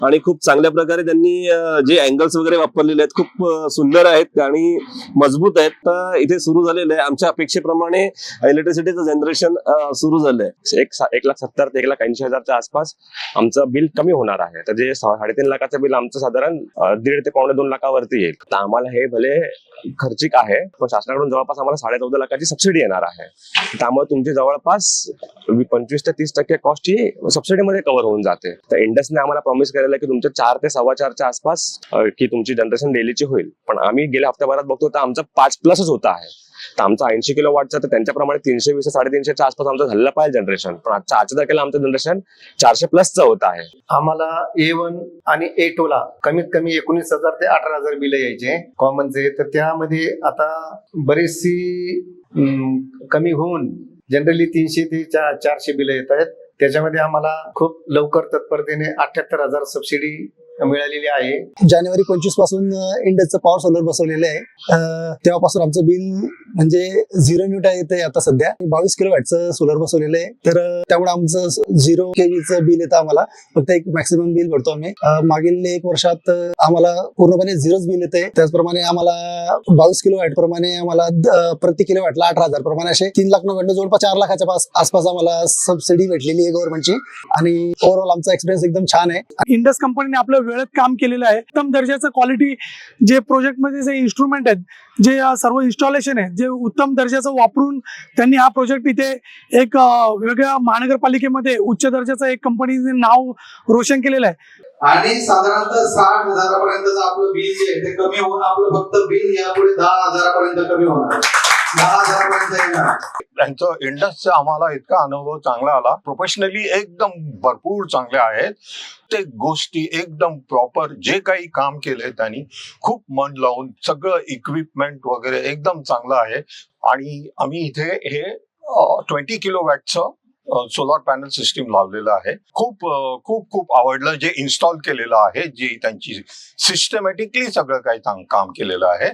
आणि खूप चांगल्या प्रकारे त्यांनी जे अँगल्स वगैरे वापरलेले आहेत खूप सुंदर आहेत आणि मजबूत आहेत. तर इथे सुरू झालेलं आहे आमच्या अपेक्षेप्रमाणे इलेक्ट्रिसिटीचं जनरेशन सुरू झालंय. 1,70,000 ते 1,80,000च्या आसपास आमचं बिल कमी होणार आहे. तर जे 3.5 लाखाचं बिल आमचं साधारण 1.5 ते 2.25 लाखावरती येईल. तर आम्हाला हे भले खर्चिक आहे पण शासनाकडून जवळपास आम्हाला 14.5 लाखाची सबसिडी येणार आहे. त्यामुळे तुमची जवळपास 25 ते 30% कॉस्ट ही सबसिडीमध्ये कव्हर होऊन जाते. तर इंडसने आम्हाला प्रॉमिस केलेलं आहे की तुमच्या 4 ते 4.25च्या आसपास की तुमची जनरेशन डेलीची होईल. पण आम्ही गेल्या हप्त्याभरात बघतो तर आमचं 5+ होत आहे. तर आमचा 80 किलोवॉटचा तर त्यांच्याप्रमाणे 320 ते 350च्या आसपास आमचं झालं पाहिजे जनरेशन. पण आजच्या तारखेला आमचं जनरेशन 400+ होत आहे. आम्हाला A1 आणि A2 ला कमीत कमी 19,000 ते 18,000 बिल यायचे कॉमनचे. तर त्यामध्ये आता बरीचशी कमी होऊन जनरली 300 ते 400 बिल येत आहेत. त्याच्यामध्ये आम्हाला खूप लवकर तत्परतेने 78,000 सबसिडी मिळालेली आहे. जानेवारी 25 पासून इंडसचं पॉवर सोलर बसवलेलं आहे. तेव्हापासून आमचं बिल म्हणजे 0 युनिट येते. आता सध्या 22 किलोवॅटचं सोलर बसवलेलं आहे. तर त्यामुळे आमचं 0 kVचं बिल येतं. आम्हाला फक्त एक मॅक्सिमम बिल भरतो आम्ही. मागील 1 वर्षात आम्हाला पूर्णपणे 0च बिल येते. त्याचप्रमाणे आम्हाला 22 किलोवॅट प्रमाणे आम्हाला प्रति किलोवॅटला 18,000 प्रमाणे असे 3,99,000 जवळपास 4 लाखाच्या आसपास आम्हाला सबसिडी भेटलेली आहे गव्हर्नमेंटची. आणि ओव्हरऑल आमचा एक्सपिरियन्स एकदम छान आहे. इंडस कंपनीने आपलं वेळेत काम केलेलं आहे. उत्तम दर्जाचं क्वालिटी जे प्रोजेक्टमध्ये जे इन्स्ट्रुमेंट आहेत, जे सर्व इन्स्टॉलेशन आहे, जे उत्तम दर्जाचं वापरून त्यांनी हा प्रोजेक्ट इथे एक वेगळ्या महानगरपालिकेमध्ये उच्च दर्जाचं एक कंपनीचे नाव रोशन केलेलं आहे. आणि साधारणतः 60,000पर्यंतचं आपलं बिल जे आहे ते कमी होऊन आपलं फक्त बिल यापुढे 10,000पर्यंत कमी होणार. 10,000पर्यंत येणार. त्यांचं इंडसचा आम्हाला इतका अनुभव चांगला आला. प्रोफेशनली एकदम भरपूर चांगले आहेत. ते गोष्टी एकदम प्रॉपर जे काही काम केलंय त्यांनी खूप मन लावून सगळं इक्विपमेंट वगैरे एकदम चांगलं आहे. आणि आम्ही इथे हे 20 किलोवॅटचं सोलर पॅनल सिस्टीम लावलेलं आहे. खूप खूप खूप आवडलं जे इन्स्टॉल केलेलं आहे, जी त्यांची सिस्टमॅटिकली सगळं काही काम केलेलं आहे.